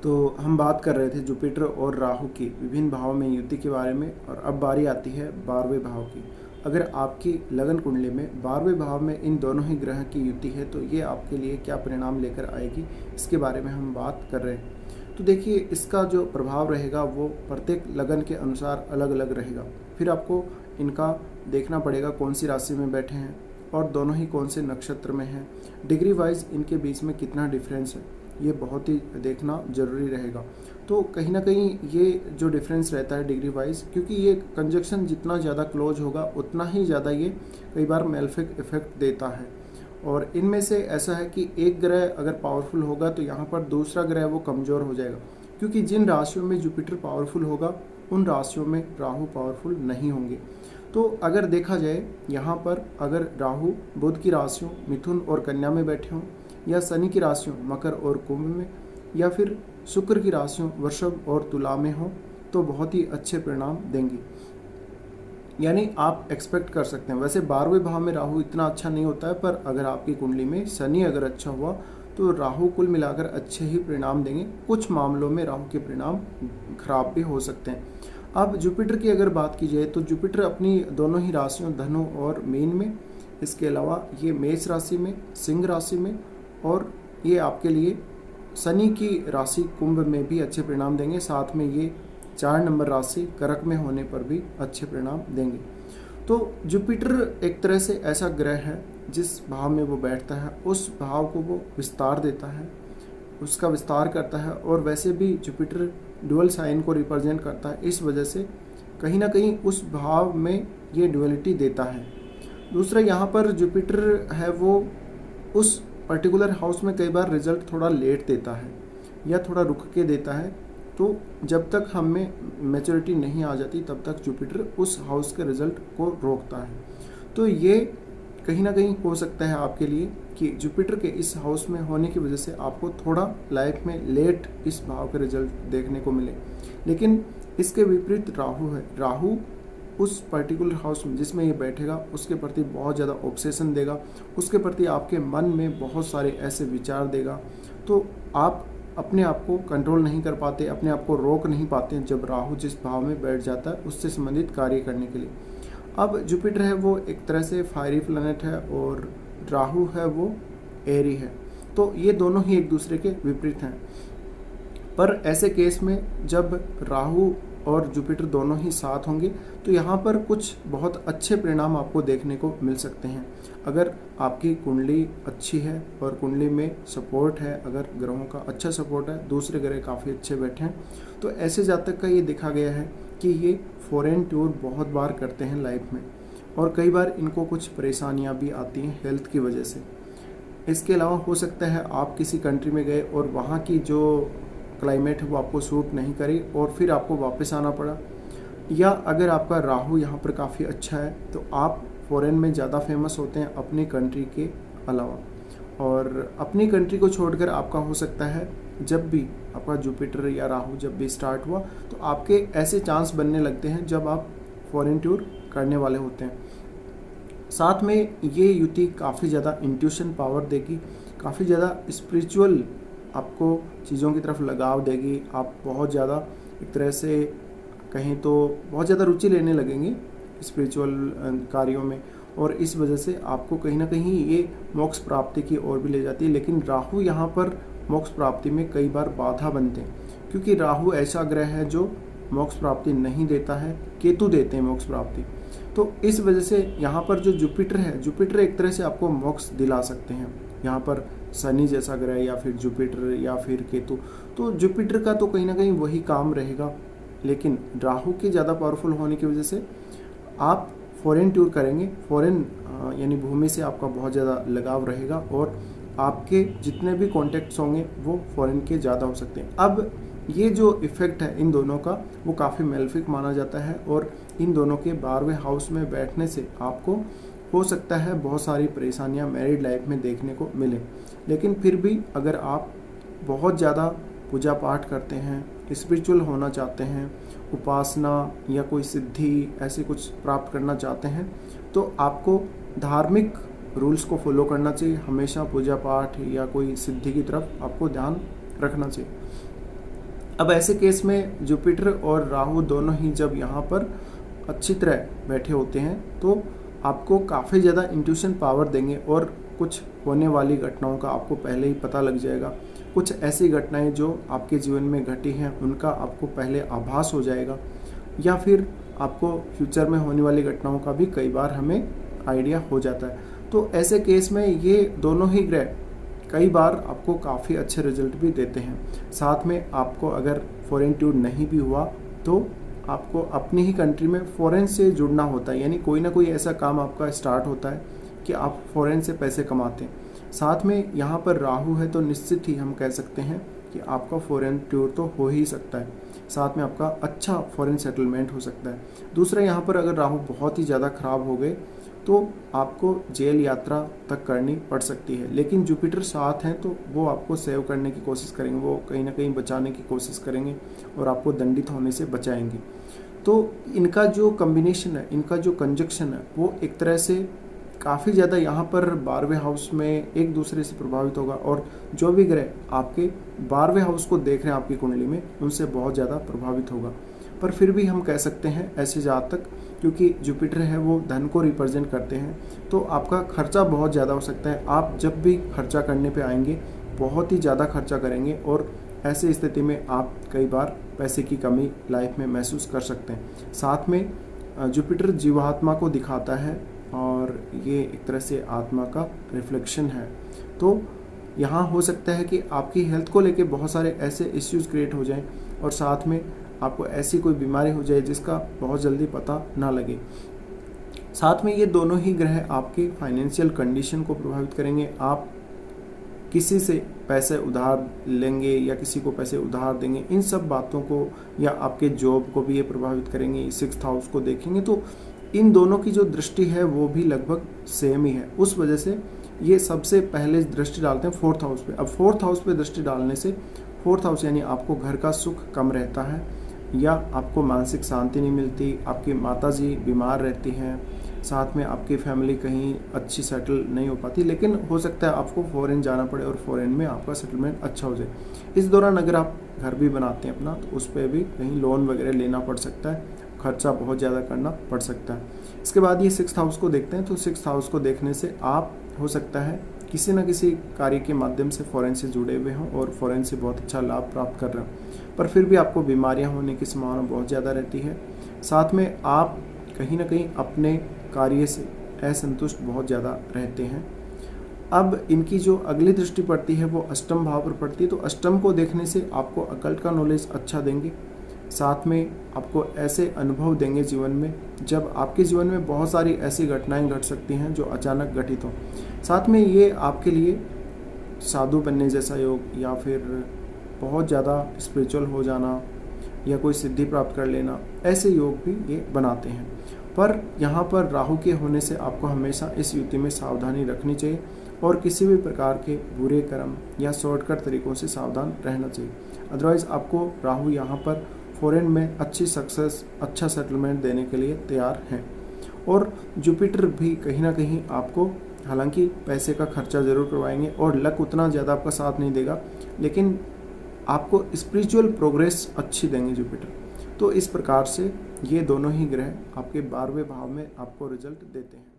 तो हम बात कर रहे थे जुपिटर और राहु की विभिन्न भावों में युति के बारे में, और अब बारी आती है 12वें भाव की। अगर आपकी लगन कुंडली में 12वें भाव में इन दोनों ही ग्रह की युति है तो ये आपके लिए क्या परिणाम लेकर आएगी, इसके बारे में हम बात कर रहे हैं। तो देखिए, इसका जो प्रभाव रहेगा वो प्रत्येक लगन के अनुसार अलग अलग रहेगा। फिर आपको इनका देखना पड़ेगा कौन सी राशि में बैठे हैं और दोनों ही कौन से नक्षत्र में हैं, डिग्री वाइज इनके बीच में कितना डिफरेंस है, ये बहुत ही देखना जरूरी रहेगा। तो कहीं ना कहीं ये जो डिफरेंस रहता है डिग्री वाइज, क्योंकि ये कंजक्शन जितना ज़्यादा क्लोज होगा उतना ही ज़्यादा ये कई बार मेलेफिक इफेक्ट देता है। और इनमें से ऐसा है कि एक ग्रह अगर पावरफुल होगा तो यहाँ पर दूसरा ग्रह वो कमज़ोर हो जाएगा, क्योंकि जिन राशियों में जुपिटर पावरफुल होगा उन राशियों में राहु पावरफुल नहीं होंगे। तो अगर देखा जाए यहाँ पर, अगर राहु बुध की राशियों मिथुन और कन्या में बैठे हों, या शनि की राशियों मकर और कुंभ में, या फिर शुक्र की राशियों वृषभ और तुला में हो, तो बहुत ही अच्छे परिणाम देंगी। यानी आप एक्सपेक्ट कर सकते हैं। वैसे 12वें भाव में राहु इतना अच्छा नहीं होता है, पर अगर आपकी कुंडली में शनि अगर अच्छा हुआ तो राहु कुल मिलाकर अच्छे ही परिणाम देंगे। कुछ मामलों में राहु के परिणाम खराब भी हो सकते हैं। अब जुपिटर की अगर बात की जाए तो जुपिटर अपनी दोनों ही राशियों धनु और मीन में, इसके अलावा ये मेष राशि में, सिंह राशि में, और ये आपके लिए शनि की राशि कुंभ में भी अच्छे परिणाम देंगे। साथ में ये 4 नंबर राशि कर्क में होने पर भी अच्छे परिणाम देंगे। तो जुपिटर एक तरह से ऐसा ग्रह है जिस भाव में वो बैठता है उस भाव को वो विस्तार देता है, उसका विस्तार करता है। और वैसे भी जुपिटर ड्यूअल साइन को रिप्रेजेंट करता है, इस वजह से कहीं ना कहीं उस भाव में ये ड्यूअलिटी देता है। दूसरा, यहाँ पर जुपिटर है वो उस पर्टिकुलर हाउस में कई बार रिजल्ट थोड़ा लेट देता है या थोड़ा रुक के देता है। तो जब तक हमें मैच्योरिटी नहीं आ जाती तब तक जुपिटर उस हाउस के रिजल्ट को रोकता है। तो ये कहीं ना कहीं हो सकता है आपके लिए कि जुपिटर के इस हाउस में होने की वजह से आपको थोड़ा लाइफ में लेट इस भाव के रिजल्ट देखने को मिले। लेकिन इसके विपरीत राहु है। राहु उस पर्टिकुलर हाउस में जिसमें ये बैठेगा उसके प्रति बहुत ज़्यादा ऑब्सेशन देगा, उसके प्रति आपके मन में बहुत सारे ऐसे विचार देगा। तो आप अपने आप को कंट्रोल नहीं कर पाते, अपने आप को रोक नहीं पाते जब राहु जिस भाव में बैठ जाता है उससे संबंधित कार्य करने के लिए। अब जुपिटर है वो एक तरह से फायरी प्लैनेट है और राहु है वो एरी है। तो ये दोनों ही एक दूसरे के विपरीत हैं। पर ऐसे केस में जब राहु और जुपिटर दोनों ही साथ होंगे तो यहाँ पर कुछ बहुत अच्छे परिणाम आपको देखने को मिल सकते हैं। अगर आपकी कुंडली अच्छी है और कुंडली में सपोर्ट है, अगर ग्रहों का अच्छा सपोर्ट है, दूसरे ग्रह काफ़ी अच्छे बैठे हैं, तो ऐसे जातक का ये देखा गया है कि ये फॉरेन टूर बहुत बार करते हैं लाइफ में, और कई बार इनको कुछ परेशानियाँ भी आती हैं हेल्थ की वजह से। इसके अलावा हो सकता है आप किसी कंट्री में गए और वहाँ की जो क्लाइमेट है वो आपको सूट नहीं करी और फिर आपको वापस आना पड़ा। या अगर आपका राहु यहाँ पर काफ़ी अच्छा है तो आप फॉरेन में ज़्यादा फेमस होते हैं अपनी कंट्री के अलावा। और अपनी कंट्री को छोड़कर आपका हो सकता है जब भी आपका जुपिटर या राहु जब भी स्टार्ट हुआ तो आपके ऐसे चांस बनने लगते हैं जब आप फॉरेन टूर करने वाले होते हैं। साथ में ये युति काफ़ी ज़्यादा इंट्यूशन पावर देगी, काफ़ी ज़्यादा स्पिरिचुअल आपको चीज़ों की तरफ लगाव देगी। आप बहुत ज़्यादा एक तरह से कहें तो बहुत ज़्यादा रुचि लेने लगेंगे स्पिरिचुअल कार्यों में, और इस वजह से आपको कहीं ना कहीं ये मोक्ष प्राप्ति की ओर भी ले जाती है। लेकिन राहु यहाँ पर मोक्ष प्राप्ति में कई बार बाधा बनते हैं, क्योंकि राहु ऐसा ग्रह है जो मोक्ष प्राप्ति नहीं देता है, केतु देते हैं मोक्ष प्राप्ति। तो इस वजह से यहाँ पर जो जुपिटर है, जुपिटर एक तरह से आपको मोक्ष दिला सकते हैं। यहाँ पर शनि जैसा ग्रह या फिर जुपिटर या फिर केतु, तो जुपिटर का तो कहीं ना कहीं वही काम रहेगा। लेकिन राहु के ज़्यादा पावरफुल होने की वजह से आप फॉरेन टूर करेंगे, फॉरेन यानी भूमि से आपका बहुत ज़्यादा लगाव रहेगा, और आपके जितने भी कॉन्टेक्ट्स होंगे वो फॉरेन के ज़्यादा हो सकते हैं। अब ये जो इफ़ेक्ट है इन दोनों का वो काफ़ी मेलेफिक माना जाता है, और इन दोनों के 12वें हाउस में बैठने से आपको हो सकता है बहुत सारी परेशानियां मैरिड लाइफ में देखने को मिले। लेकिन फिर भी अगर आप बहुत ज़्यादा पूजा पाठ करते हैं, स्पिरिचुअल होना चाहते हैं, उपासना या कोई सिद्धि ऐसे कुछ प्राप्त करना चाहते हैं, तो आपको धार्मिक रूल्स को फॉलो करना चाहिए। हमेशा पूजा पाठ या कोई सिद्धि की तरफ आपको ध्यान रखना चाहिए। अब ऐसे केस में जुपिटर और राहु दोनों ही जब यहाँ पर अच्छी तरह बैठे होते हैं तो आपको काफ़ी ज़्यादा इंट्यूशन पावर देंगे और कुछ होने वाली घटनाओं का आपको पहले ही पता लग जाएगा। कुछ ऐसी घटनाएं जो आपके जीवन में घटी हैं उनका आपको पहले आभास हो जाएगा, या फिर आपको फ्यूचर में होने वाली घटनाओं का भी कई बार हमें आइडिया हो जाता है। तो ऐसे केस में ये दोनों ही ग्रह कई बार आपको काफ़ी अच्छे रिजल्ट भी देते हैं। साथ में आपको अगर फॉरेन टूर नहीं भी हुआ तो आपको अपनी ही कंट्री में फॉरेन से जुड़ना होता है, यानी कोई ना कोई ऐसा काम आपका स्टार्ट होता है कि आप फॉरेन से पैसे कमाते हैं। साथ में यहाँ पर राहु है तो निश्चित ही हम कह सकते हैं कि आपका फॉरेन टूर तो हो ही सकता है, साथ में आपका अच्छा फॉरेन सेटलमेंट हो सकता है। दूसरा, यहाँ पर अगर राहु बहुत ही ज़्यादा खराब हो गए तो आपको जेल यात्रा तक करनी पड़ सकती है, लेकिन जुपिटर साथ हैं तो वो आपको सेव करने की कोशिश करेंगे, वो कहीं ना कहीं बचाने की कोशिश करेंगे और आपको दंडित होने से बचाएंगे। तो इनका जो कम्बिनेशन है, इनका जो कंजक्शन है, वो एक तरह से काफ़ी ज़्यादा यहाँ पर 12वें हाउस में एक दूसरे से प्रभावित होगा, और जो भी ग्रह आपके 12वें हाउस को देख रहे हैं आपकी कुंडली में उनसे बहुत ज़्यादा प्रभावित होगा। पर फिर भी हम कह सकते हैं ऐसे जातक, क्योंकि जुपिटर है वो धन को रिप्रेजेंट करते हैं, तो आपका खर्चा बहुत ज़्यादा हो सकता है। आप जब भी खर्चा करने पे आएंगे बहुत ही ज़्यादा खर्चा करेंगे, और ऐसी स्थिति में आप कई बार पैसे की कमी लाइफ में महसूस कर सकते हैं। साथ में जुपिटर जीवात्मा को दिखाता है और ये एक तरह से आत्मा का रिफ्लेक्शन है। तो यहाँ हो सकता है कि आपकी हेल्थ को लेके बहुत सारे ऐसे इश्यूज क्रिएट हो जाएं और साथ में आपको ऐसी कोई बीमारी हो जाए जिसका बहुत जल्दी पता ना लगे। साथ में ये दोनों ही ग्रह आपके फाइनेंशियल कंडीशन को प्रभावित करेंगे। आप किसी से पैसे उधार लेंगे या किसी को पैसे उधार देंगे, इन सब बातों को, या आपके जॉब को भी ये प्रभावित करेंगे। 6th हाउस को देखेंगे तो इन दोनों की जो दृष्टि है वो भी लगभग सेम ही है, उस वजह से ये सबसे पहले दृष्टि डालते हैं 4th हाउस पे। अब 4th हाउस पे दृष्टि डालने से 4th हाउस यानी आपको घर का सुख कम रहता है, या आपको मानसिक शांति नहीं मिलती, आपकी माताजी बीमार रहती हैं, साथ में आपकी फैमिली कहीं अच्छी सेटल नहीं हो पाती, लेकिन हो सकता है आपको फॉरेन जाना पड़े और फॉरेन में आपका सेटलमेंट अच्छा हो जाए। इस दौरान अगर आप घर भी बनाते हैं अपना तो उस पर भी कहीं लोन वगैरह लेना पड़ सकता है, खर्चा बहुत ज़्यादा करना पड़ सकता है। इसके बाद ये 6th हाउस को देखते हैं, तो 6th हाउस को देखने से आप हो सकता है किसी न किसी कार्य के माध्यम से फॉरेन से जुड़े हुए हों और फॉरेन से बहुत अच्छा लाभ प्राप्त कर रहे हों, पर फिर भी आपको बीमारियां होने की संभावना बहुत ज़्यादा रहती है। साथ में आप कहीं ना कहीं अपने कार्य से असंतुष्ट बहुत ज़्यादा रहते हैं। अब इनकी जो अगली दृष्टि पड़ती है वो अष्टम भाव पर पड़ती है, तो अष्टम को देखने से आपको अकल्ट का नॉलेज अच्छा देंगे, साथ में आपको ऐसे अनुभव देंगे जीवन में जब आपके जीवन में बहुत सारी ऐसी घटनाएं घट सकती हैं जो अचानक घटित हों। साथ में ये आपके लिए साधु बनने जैसा योग, या फिर बहुत ज़्यादा स्पिरिचुअल हो जाना, या कोई सिद्धि प्राप्त कर लेना, ऐसे योग भी ये बनाते हैं। पर यहाँ पर राहु के होने से आपको हमेशा इस युति में सावधानी रखनी चाहिए और किसी भी प्रकार के बुरे कर्म या शॉर्टकट तरीकों से सावधान रहना चाहिए। अदरवाइज आपको राहु यहाँ पर फॉरेन में अच्छी सक्सेस, अच्छा सेटलमेंट देने के लिए तैयार हैं। और जुपिटर भी कहीं ना कहीं आपको हालांकि पैसे का खर्चा ज़रूर करवाएंगे और लक उतना ज़्यादा आपका साथ नहीं देगा, लेकिन आपको स्पिरिचुअल प्रोग्रेस अच्छी देंगे जुपिटर। तो इस प्रकार से ये दोनों ही ग्रह आपके 12वें भाव में आपको रिजल्ट देते हैं।